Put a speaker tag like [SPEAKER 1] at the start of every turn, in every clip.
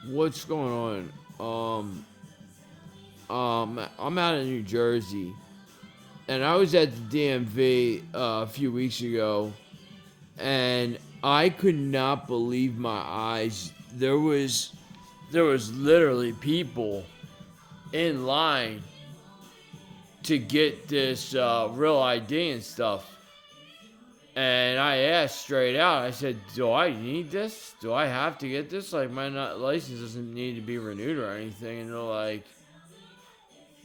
[SPEAKER 1] What's going on? I'm out in New Jersey, and I was at the DMV a few weeks ago, and I could not believe my eyes. There was literally people in line to get this real ID and stuff. And I asked straight out, I said, do I need this? Do I have to get this? Like, my license doesn't need to be renewed or anything. And they're like,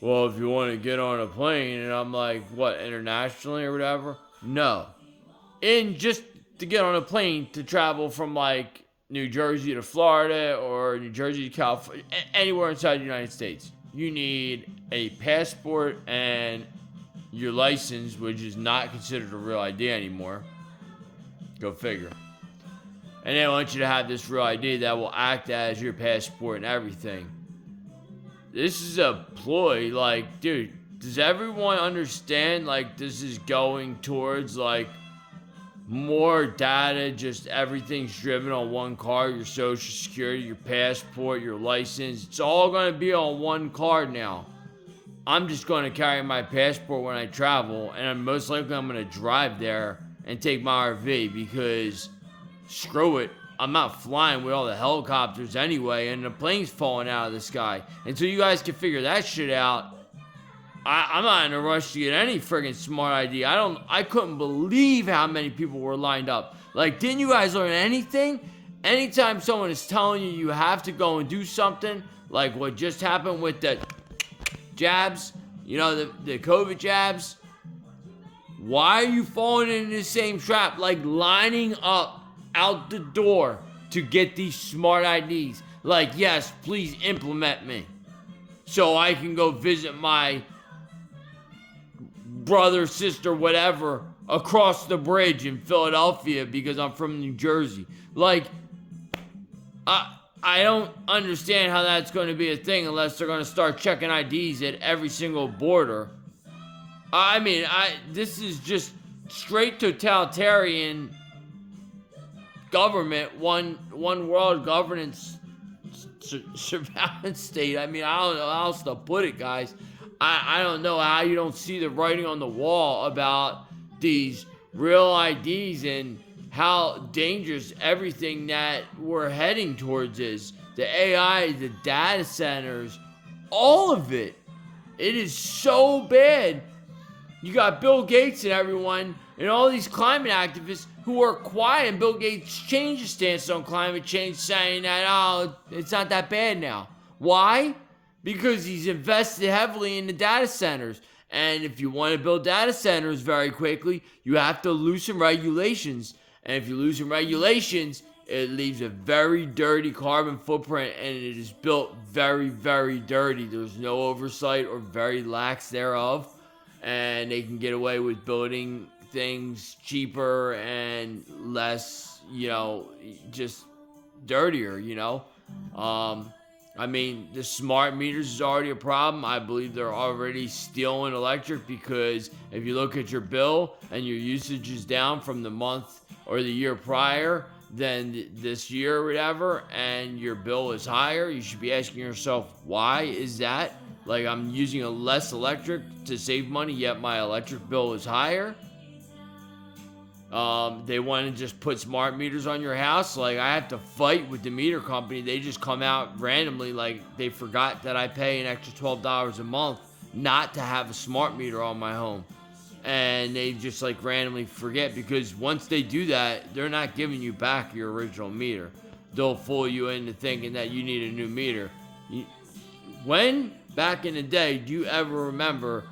[SPEAKER 1] well, if you want to get on a plane. And I'm like, what, internationally or whatever? No. And just to get on a plane to travel from, like, New Jersey to Florida or New Jersey to California, anywhere inside the United States, you need a passport and your license, which is not considered a real ID anymore. Go figure. And they want you to have this real ID that will act as your passport and everything. This is a ploy. Like, dude, does everyone understand, like, this is going towards, like, more data, just everything's driven on one card, your social security, your passport, your license. It's all going to be on one card now. I'm just going to carry my passport when I travel, and I'm most likely I'm going to drive there and take my RV because screw it. I'm not flying with all the helicopters anyway, and the plane's falling out of the sky. Until you guys can figure that shit out, I'm not in a rush to get any friggin' smart ID. I couldn't believe how many people were lined up. Like, didn't you guys learn anything? Anytime someone is telling you you have to go and do something, like what just happened with the jabs, the COVID jabs, why are you falling into the same trap? Like lining up out the door to get these smart IDs. Like, yes, please implement me so I can go visit my brother, sister, whatever, across the bridge in Philadelphia because I'm from New Jersey. Like, I don't understand how that's going to be a thing unless they're going to start checking IDs at every single border. I mean, this is just straight totalitarian government, one world governance surveillance state. I mean, I don't know how else to put it, guys. I don't know how you don't see the writing on the wall about these real IDs and how dangerous everything that we're heading towards is. The AI, the data centers, all of it. It is so bad. You got Bill Gates and everyone and all these climate activists who are quiet, and Bill Gates changed his stance on climate change, saying that, it's not that bad now. Why? Because he's invested heavily in the data centers. And if you want to build data centers very quickly, you have to loosen regulations. And if you loosen regulations, it leaves a very dirty carbon footprint, and it is built very, very dirty. There's no oversight or very lax thereof. And they can get away with building things cheaper and less, just dirtier, I mean, the smart meters is already a problem. I believe they're already stealing electric because if you look at your bill and your usage is down from the month or the year prior than this year or whatever, and your bill is higher, you should be asking yourself, why is that? Like, I'm using a less electric to save money, yet my electric bill is higher. They want to just put smart meters on your house. Like, I have to fight with the meter company. They just come out randomly, like they forgot that I pay an extra $12 a month not to have a smart meter on my home. And they just like randomly forget, because once they do that, they're not giving you back your original meter. They'll fool you into thinking that you need a new meter. When back in the day, do you ever remember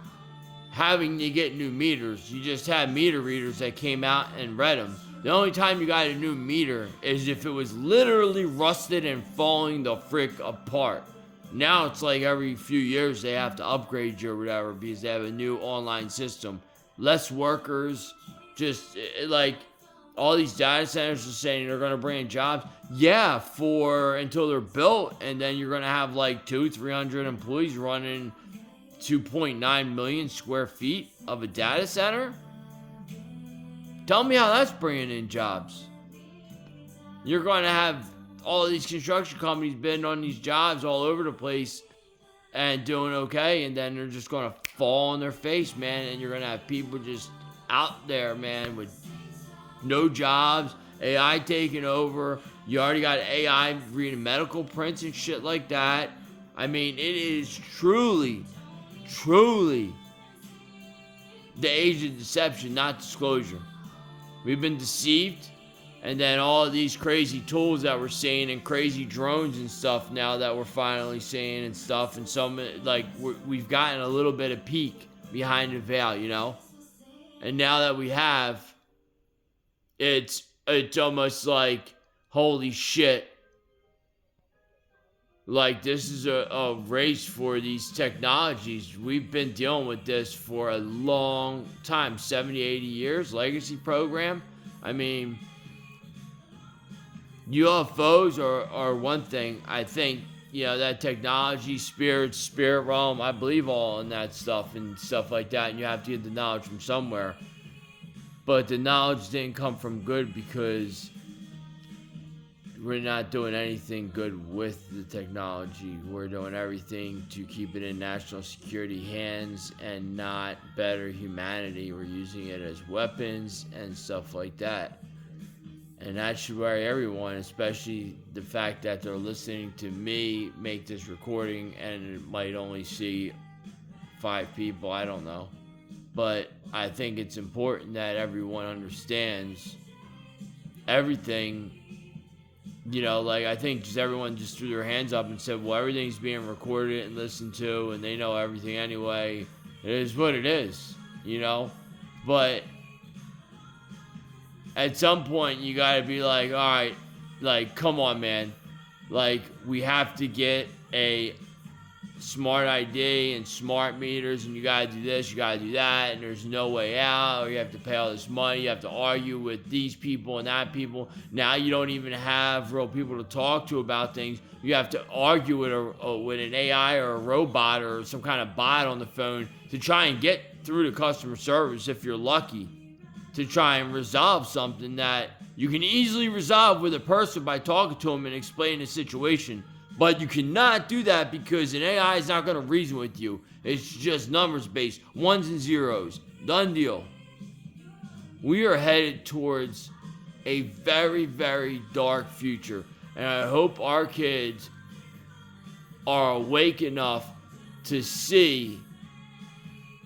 [SPEAKER 1] having to get new meters? You just had meter readers that came out and read them. The only time you got a new meter is if it was literally rusted and falling the frick apart. Now it's like every few years they have to upgrade you or whatever because they have a new online system. Less workers, just like all these data centers are saying they're going to bring in jobs. Yeah, for until they're built, and then you're going to have like 200-300 employees running 2.9 million square feet of a data center. Tell me how that's bringing in jobs. You're going to have all these construction companies been on these jobs all over the place and doing okay, and then they're just gonna fall on their face, man, and you're gonna have people just out there, man, with no jobs, AI taking over. You already got AI reading medical prints and shit like that. I mean, it is truly, truly the age of deception, not disclosure. We've been deceived, and then all of these crazy tools that we're seeing and crazy drones and stuff now that we're finally seeing and stuff, and some like we've gotten a little bit of peek behind the veil, you know. And now that we have, it's almost like holy shit. Like, this is a race for these technologies. We've been dealing with this for a long time, 70, 80 years, legacy program. I mean, UFOs are one thing. I think, you know, that technology, spirit realm, I believe all in that stuff and stuff like that. And you have to get the knowledge from somewhere. But the knowledge didn't come from good because we're not doing anything good with the technology. We're doing everything to keep it in national security hands and not better humanity. We're using it as weapons and stuff like that. And that should worry everyone, especially the fact that they're listening to me make this recording and it might only see 5 people, I don't know. But I think it's important that everyone understands everything. You know, like, I think just everyone just threw their hands up and said, well, everything's being recorded and listened to, and they know everything anyway. It is what it is, you know? But at some point, you gotta be like, all right, like, come on, man. Like, we have to get a smart ID and smart meters, and you gotta do this, you gotta do that, and there's no way out, or you have to pay all this money, you have to argue with these people and that people. Now you don't even have real people to talk to about things. You have to argue with an AI or a robot or some kind of bot on the phone to try and get through to customer service, if you're lucky, to try and resolve something that you can easily resolve with a person by talking to them and explaining the situation. But you cannot do that because an AI is not going to reason with you. It's just numbers based, ones and zeros. Done deal. We are headed towards a very, very dark future. And I hope our kids are awake enough to see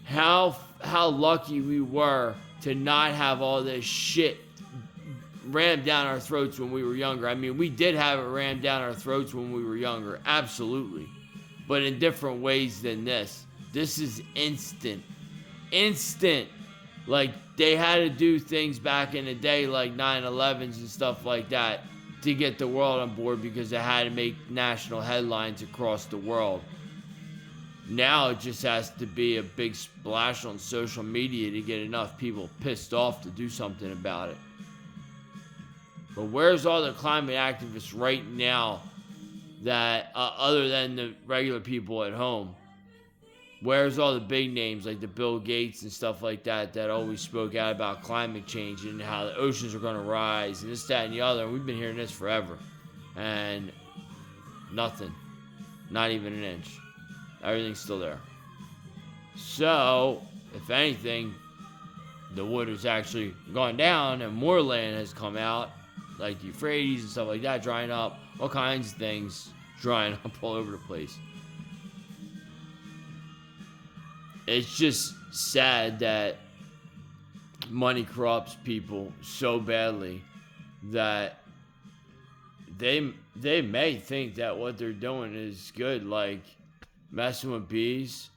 [SPEAKER 1] how lucky we were to not have all this shit rammed down our throats when we were younger. I mean, we did have it rammed down our throats when we were younger, absolutely, but in different ways than this. This is instant. Like, they had to do things back in the day like 9/11s and stuff like that to get the world on board because they had to make national headlines across the world. Now it just has to be a big splash on social media to get enough people pissed off to do something about it. But where's all the climate activists right now that, other than the regular people at home? Where's all the big names like the Bill Gates and stuff like that always spoke out about climate change and how the oceans are going to rise and this, that, and the other? And we've been hearing this forever. And nothing. Not even an inch. Everything's still there. So, if anything, the water's actually gone down and more land has come out, like the Euphrates and stuff like that, drying up, all kinds of things drying up all over the place. It's just sad that money corrupts people so badly that they may think that what they're doing is good, like messing with bees,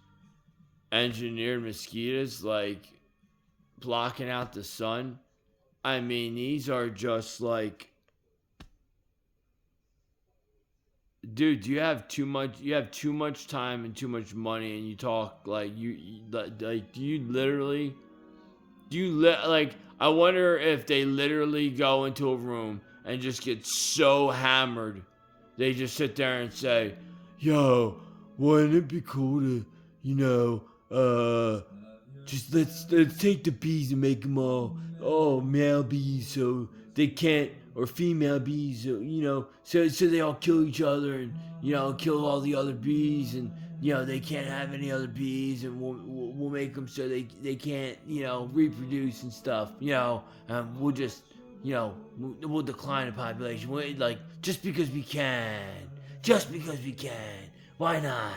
[SPEAKER 1] engineered mosquitoes, like blocking out the sun. I mean, these are just like, dude, you have too much time and too much money, and you talk like I wonder if they literally go into a room and just get so hammered, they just sit there and say, yo, wouldn't it be cool to, just let's take the bees and make them all male bees, so they can't, or female bees, so they all kill each other and, kill all the other bees, and, they can't have any other bees, and we'll make them so they can't, reproduce and stuff, we'll just, we'll decline the population, just because we can, why not?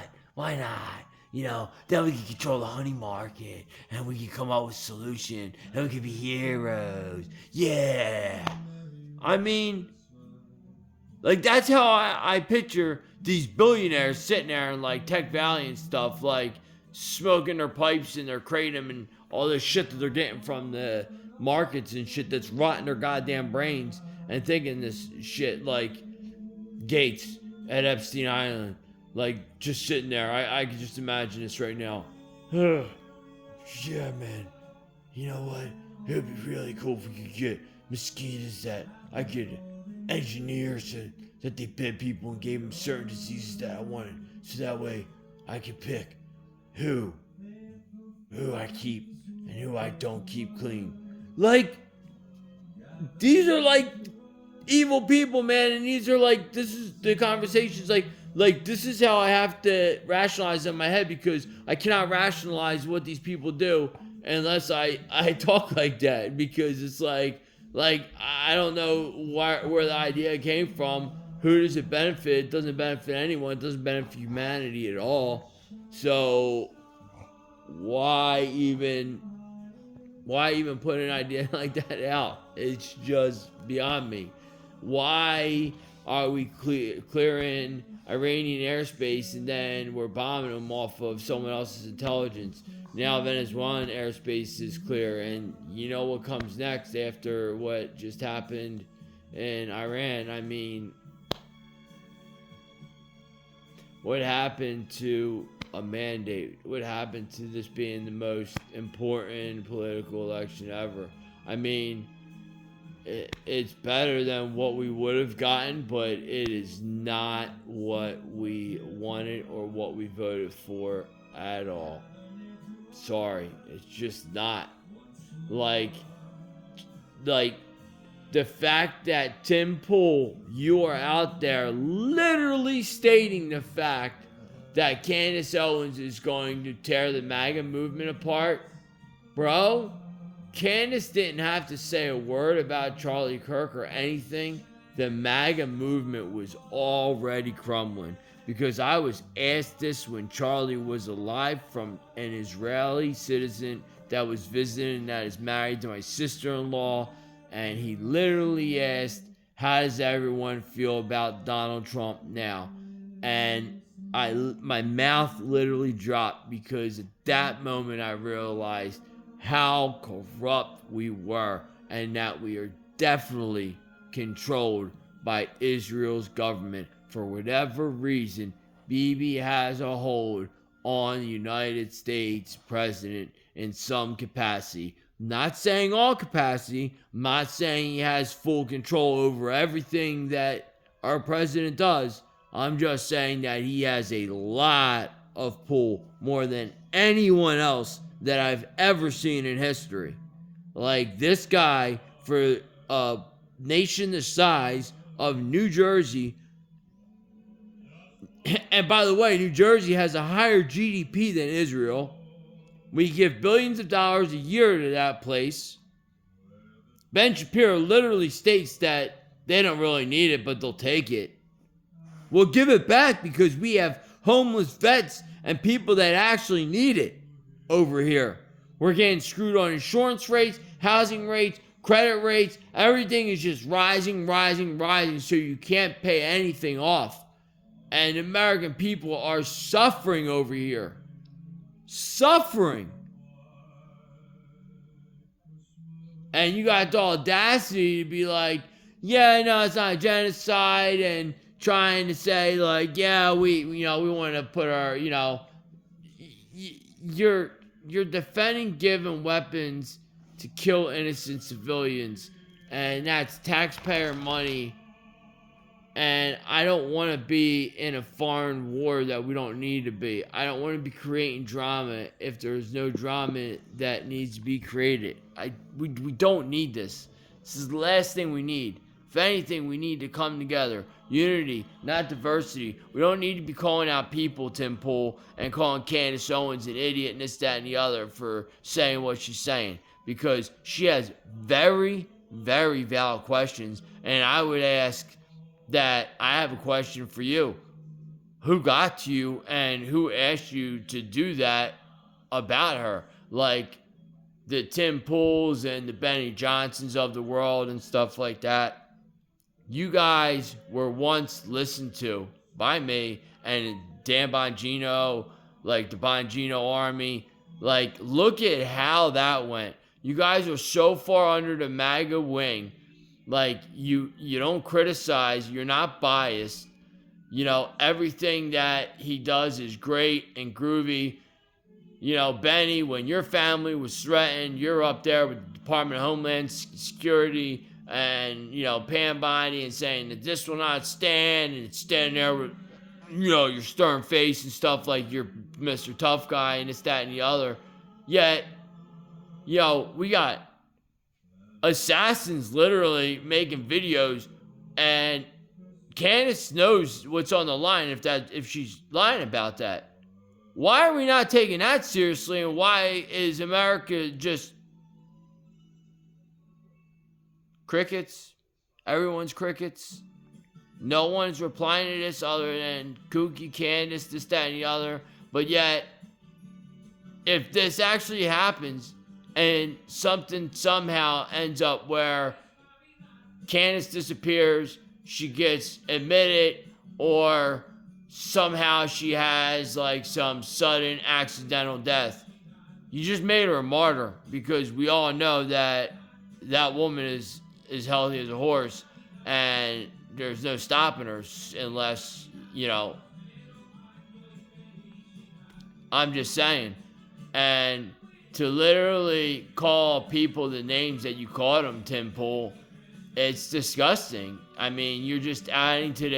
[SPEAKER 1] Then we can control the honey market, and we can come up with a solution, and we can be heroes. Yeah. I mean, that's how I picture these billionaires sitting there in, Tech Valley and stuff, smoking their pipes in their kratom and all this shit that they're getting from the markets and shit that's rotting their goddamn brains, and thinking this shit like Gates at Epstein Island. Just sitting there. I can just imagine this right now. Yeah, man. You know what? It would be really cool if we could get mosquitoes that I could engineer so that they bit people and gave them certain diseases that I wanted. So that way I could pick who I keep and who I don't keep clean. These are evil people, man. And these are this is the conversations this is how I have to rationalize in my head, because I cannot rationalize what these people do unless I talk like that, because it's I don't know where the idea came from. Who does it benefit? It doesn't benefit anyone. It doesn't benefit humanity at all. So why even put an idea like that out? It's just beyond me. Why are we clearing Iranian airspace and then we're bombing them off of someone else's intelligence? Now Venezuelan airspace is clear, and you know what comes next after what just happened in Iran? I mean, what happened to a mandate? What happened to this being the most important political election ever? I mean, it's better than what we would have gotten, but it is not what we wanted or what we voted for at all. Sorry, it's just not. The fact that Tim Pool, you are out there literally stating the fact that Candace Owens is going to tear the MAGA movement apart, bro. Candace didn't have to say a word about Charlie Kirk or anything. The MAGA movement was already crumbling, because I was asked this when Charlie was alive from an Israeli citizen that was visiting, that is married to my sister-in-law, and he literally asked, how does everyone feel about Donald Trump now? And my mouth literally dropped, because at that moment I realized how corrupt we were, and that we are definitely controlled by Israel's government. For whatever reason, Bibi has a hold on the United States president in some capacity. Not saying all capacity. I'm not saying he has full control over everything that our president does. I'm just saying that he has a lot of pull, more than anyone else that I've ever seen in history. This guy, for a nation the size of New Jersey, and by the way, New Jersey has a higher GDP than Israel. We give billions of dollars a year to that place. Ben Shapiro literally states that they don't really need it, but they'll take it. We'll give it back because we have homeless vets and people that actually need it over here. We're getting screwed on insurance rates, housing rates, credit rates. Everything is just rising, so you can't pay anything off. And American people are suffering over here. Suffering. And you got the audacity to be like, yeah, no, it's not a genocide, and trying to say yeah, we want to put our, you're defending giving weapons to kill innocent civilians, and that's taxpayer money. And I don't want to be in a foreign war that we don't need to be. I don't want to be creating drama if there's no drama that needs to be created. We don't need this. This is the last thing we need. If anything, we need to come together. Unity, not diversity. We don't need to be calling out people, Tim Pool, and calling Candace Owens an idiot and this, that, and the other for saying what she's saying. Because she has very, very valid questions. And I would ask that I have a question for you. Who got to you and who asked you to do that about her? Like the Tim Pools and the Benny Johnsons of the world and stuff like that. You guys were once listened to by me and Dan Bongino, like the Bongino Army. Like, look at how that went. You guys are so far under the MAGA wing. Like, you don't criticize. You're not biased. You know, everything that he does is great and groovy. You know, Benny, when your family was threatened, you're up there with the Department of Homeland Security and, you know, Pam Bondi and saying that this will not stand, and it's standing there with, you know, your stern face and stuff like you're Mr. Tough Guy and this, that, and the other. Yet, you know, we got assassins literally making videos, and Candace knows what's on the line if she's lying about that. Why are we not taking that seriously, and why is America just crickets? Everyone's crickets. No one's replying to this other than kooky Candace, this, that, and the other. But yet, if this actually happens and something somehow ends up where Candace disappears, she gets admitted, or somehow she has like some sudden accidental death, you just made her a martyr, because we all know that that woman is healthy as a horse, and there's no stopping her unless, you know, I'm just saying. And to literally call people the names that you called them, Tim Pool, it's disgusting. I mean, you're just adding to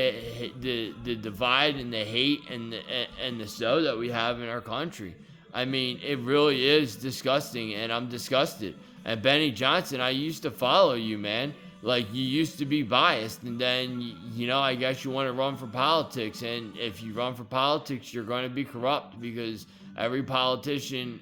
[SPEAKER 1] the divide and the hate and the so that we have in our country. I mean, it really is disgusting, and I'm disgusted. And Benny Johnson, I used to follow you, man. Like, you used to be biased, and then, you know, I guess you want to run for politics. And if you run for politics, you're going to be corrupt, because every politician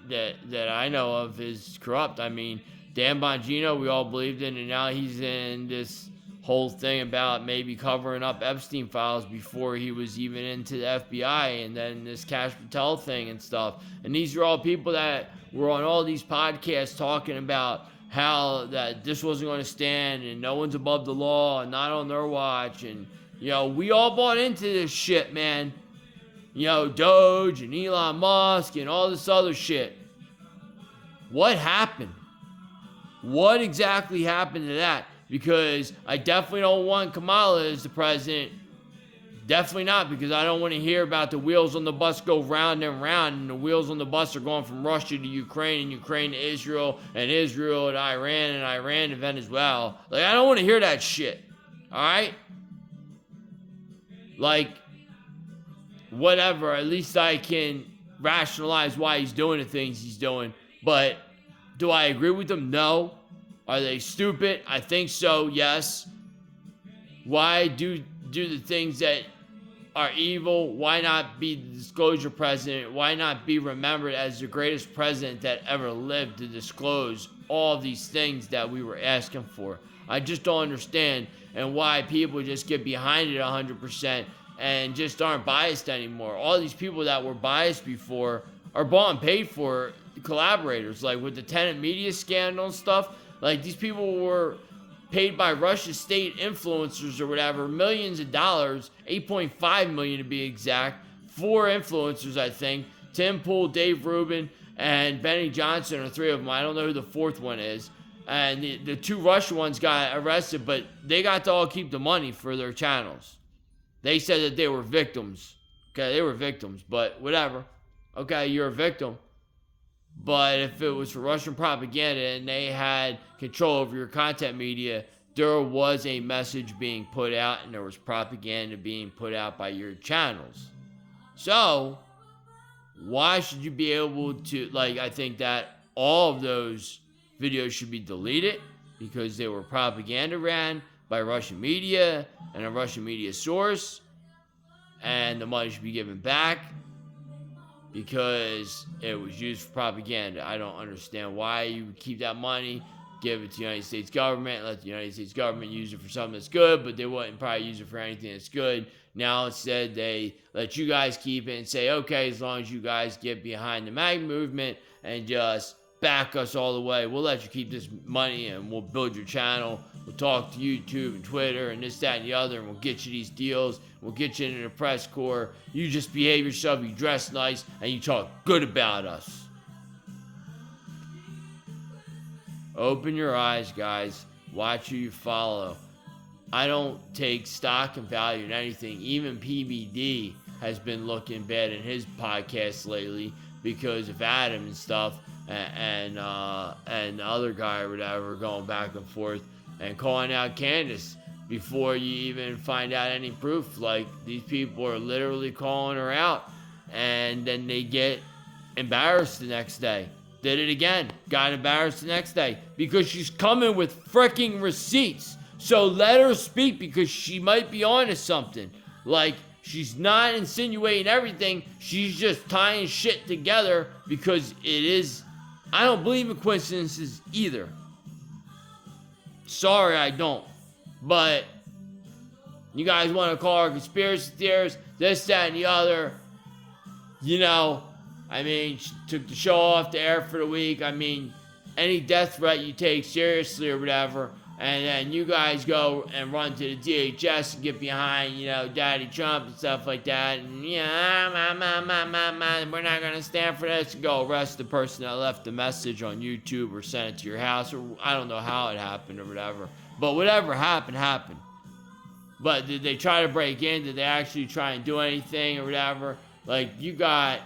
[SPEAKER 1] that I know of is corrupt. I mean, Dan Bongino, we all believed in, and now he's in this whole thing about maybe covering up Epstein files before he was even into the FBI, and then this Cash Patel thing and stuff. And these are all people that were on all these podcasts talking about how that this wasn't going to stand, and no one's above the law, and not on their watch. And, you know, we all bought into this shit, man. You know, Doge and Elon Musk and all this other shit. What happened? What exactly happened to that? Because I definitely don't want Kamala as the president. Definitely not, because I don't want to hear about the wheels on the bus go round and round, and the wheels on the bus are going from Russia to Ukraine, and Ukraine to Israel, and Israel to Iran, and Iran to Venezuela. Like, I don't want to hear that shit. Alright? Like, whatever. At least I can rationalize why he's doing the things he's doing. But do I agree with them? No. Are they stupid? I think so, yes. Why do the things that are evil? Why not be the disclosure president? Why not be remembered as the greatest president that ever lived to disclose all of these things that we were asking for? I just don't understand, and why people just get behind it 100% and just aren't biased anymore. All these people that were biased before are bought and paid for collaborators, like with the Tenet Media scandal and stuff. Like, these people were paid by Russia's state influencers or whatever, millions of dollars, 8.5 million to be exact, 4 influencers, I think. Tim Pool, Dave Rubin, and Benny Johnson are 3 of them. I don't know who the 4th one is. And the 2 Russian ones got arrested, but they got to all keep the money for their channels. They said that they were victims. Okay, they were victims, but whatever. Okay, you're a victim. But if it was for Russian propaganda and they had control over your content media, there was a message being put out, and there was propaganda being put out by your channels. So, why should you be able to, like, I think that all of those videos should be deleted. because they were propaganda ran by Russian media and a Russian media source, and the money should be given back because it was used for propaganda. I don't understand why you would keep that money, give it to the United States government, let the United States government use it for something that's good, but they wouldn't probably use it for anything that's good. Now instead they let you guys keep it and say, okay, as long as you guys get behind the MAGA movement and just back us all the way, we'll let you keep this money and we'll build your channel. We'll talk to YouTube and Twitter and this, that, and the other, and we'll get you these deals. We'll get you into the press corps. You just behave yourself, you dress nice, and you talk good about us. Open your eyes, guys. Watch who you follow. I don't take stock and value in anything. Even PBD has been looking bad in his podcast lately because of Adam and stuff, and the other guy or whatever going back and forth and calling out Candace before you even find out any proof. Like, these people are literally calling her out, and then they get embarrassed the next day. Did it again, got embarrassed the next day because she's coming with freaking receipts. So let her speak, because she might be onto something. Like, she's not insinuating everything, she's just tying shit together because it is. I don't believe in coincidences either. Sorry, I don't. But you guys want to call her conspiracy theorists, this, that, and the other. You know, I mean, she took the show off the air for the week. I mean, any death threat you take seriously or whatever, and then you guys go and run to the DHS and get behind, you know, Daddy Trump and stuff like that, and yeah, we're not gonna stand for this, and go arrest the person that left the message on YouTube or sent it to your house, or I don't know how it happened or whatever. But whatever happened, happened. But did they try to break in? Did they actually try and do anything or whatever? Like, you got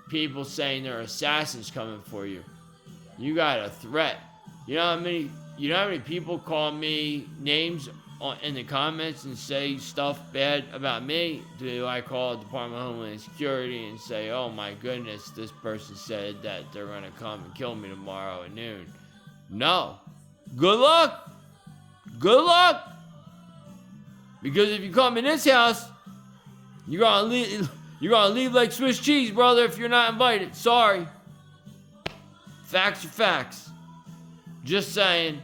[SPEAKER 1] people saying there are assassins coming for you. You got a threat. You know how many people call me names in the comments and say stuff bad about me? Do I call the Department of Homeland Security and say, oh my goodness, this person said that they're going to come and kill me tomorrow at noon? No. Good luck. Good luck. Because if you come in this house, you're gonna leave like Swiss cheese, brother, if you're not invited. Sorry. Facts are facts. Just saying.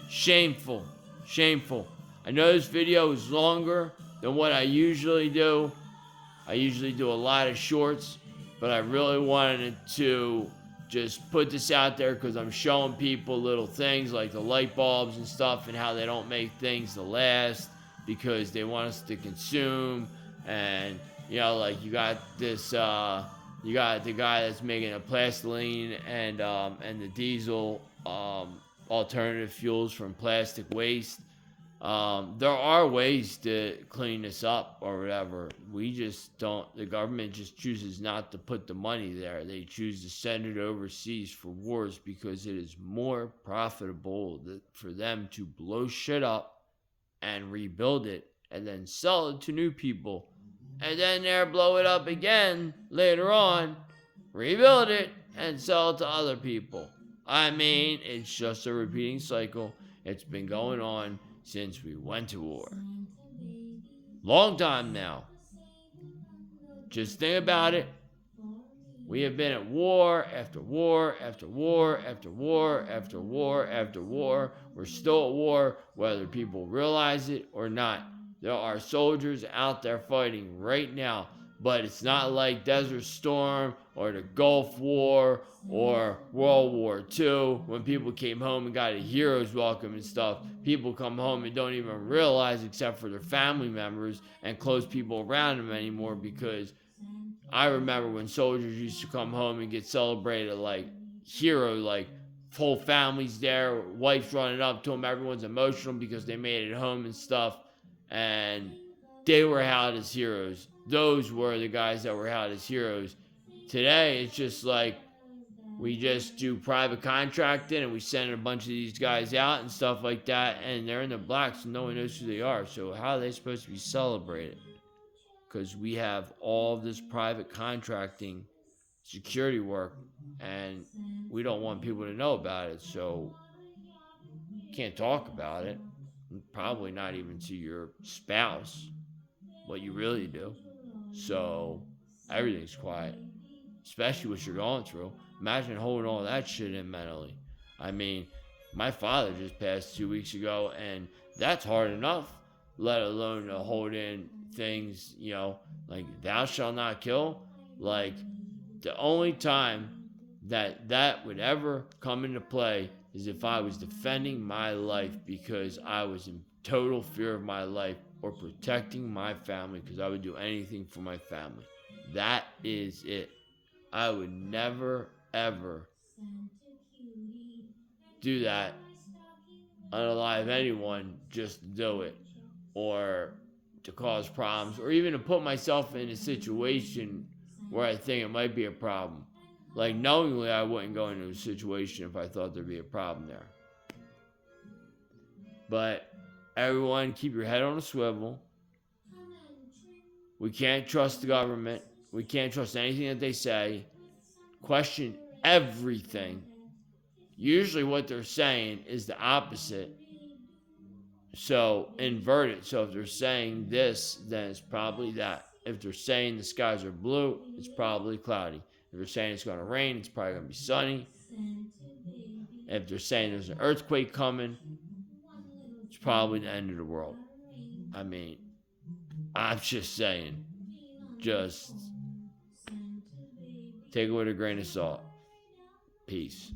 [SPEAKER 1] Shameful. Shameful. I know this video is longer than what I usually do. I usually do a lot of shorts, but I really wanted to just put this out there because I'm showing people little things like the light bulbs and stuff and how they don't make things to last because they want us to consume. And, you know, like you got this, you got the guy that's making a plastiline and the diesel alternative fuels from plastic waste. There are ways to clean this up or whatever. We just don't, the government just chooses not to put the money there. They choose to send it overseas for wars because it is more profitable for them to blow shit up and rebuild it and then sell it to new people. And then they'll blow it up again later on, rebuild it, and sell it to other people. I mean, it's just a repeating cycle. It's been going on since we went to war. Long time now. Just think about it. We have been at war after war after war after war after war after war. We're still at war, whether people realize it or not. There are soldiers out there fighting right now, but it's not like Desert Storm or the Gulf War or World War II when people came home and got a hero's welcome and stuff. People come home and don't even realize, except for their family members and close people around them anymore, because I remember when soldiers used to come home and get celebrated like hero, like whole families there, wives running up to them, everyone's emotional because they made it home and stuff, and they were held as heroes. Those were the guys that were held as heroes. Today, it's just like we just do private contracting and we send a bunch of these guys out and stuff like that, and they're in the black, so no one knows who they are. So how are they supposed to be celebrated? Because we have all of this private contracting security work, and we don't want people to know about it, so can't talk about it. Probably not even to your spouse, what you really do. So everything's quiet, especially what you're going through. Imagine holding all that shit in mentally. I mean, my father just passed 2 weeks ago, and that's hard enough, let alone to hold in things, like thou shalt not kill. Like, the only time that would ever come into play is if I was defending my life because I was in total fear of my life, or protecting my family because I would do anything for my family. That is it. I would never, ever do that, unalive anyone just to do it, or to cause problems, or even to put myself in a situation where I think it might be a problem. Like, knowingly, I wouldn't go into a situation if I thought there'd be a problem there. But everyone, keep your head on a swivel. We can't trust the government. We can't trust anything that they say. Question everything. Usually what they're saying is the opposite. So invert it. So if they're saying this, then it's probably that. If they're saying the skies are blue, it's probably cloudy. If they're saying it's going to rain, it's probably going to be sunny. If they're saying there's an earthquake coming, it's probably the end of the world. I mean, I'm just saying, just take it with a grain of salt. Peace.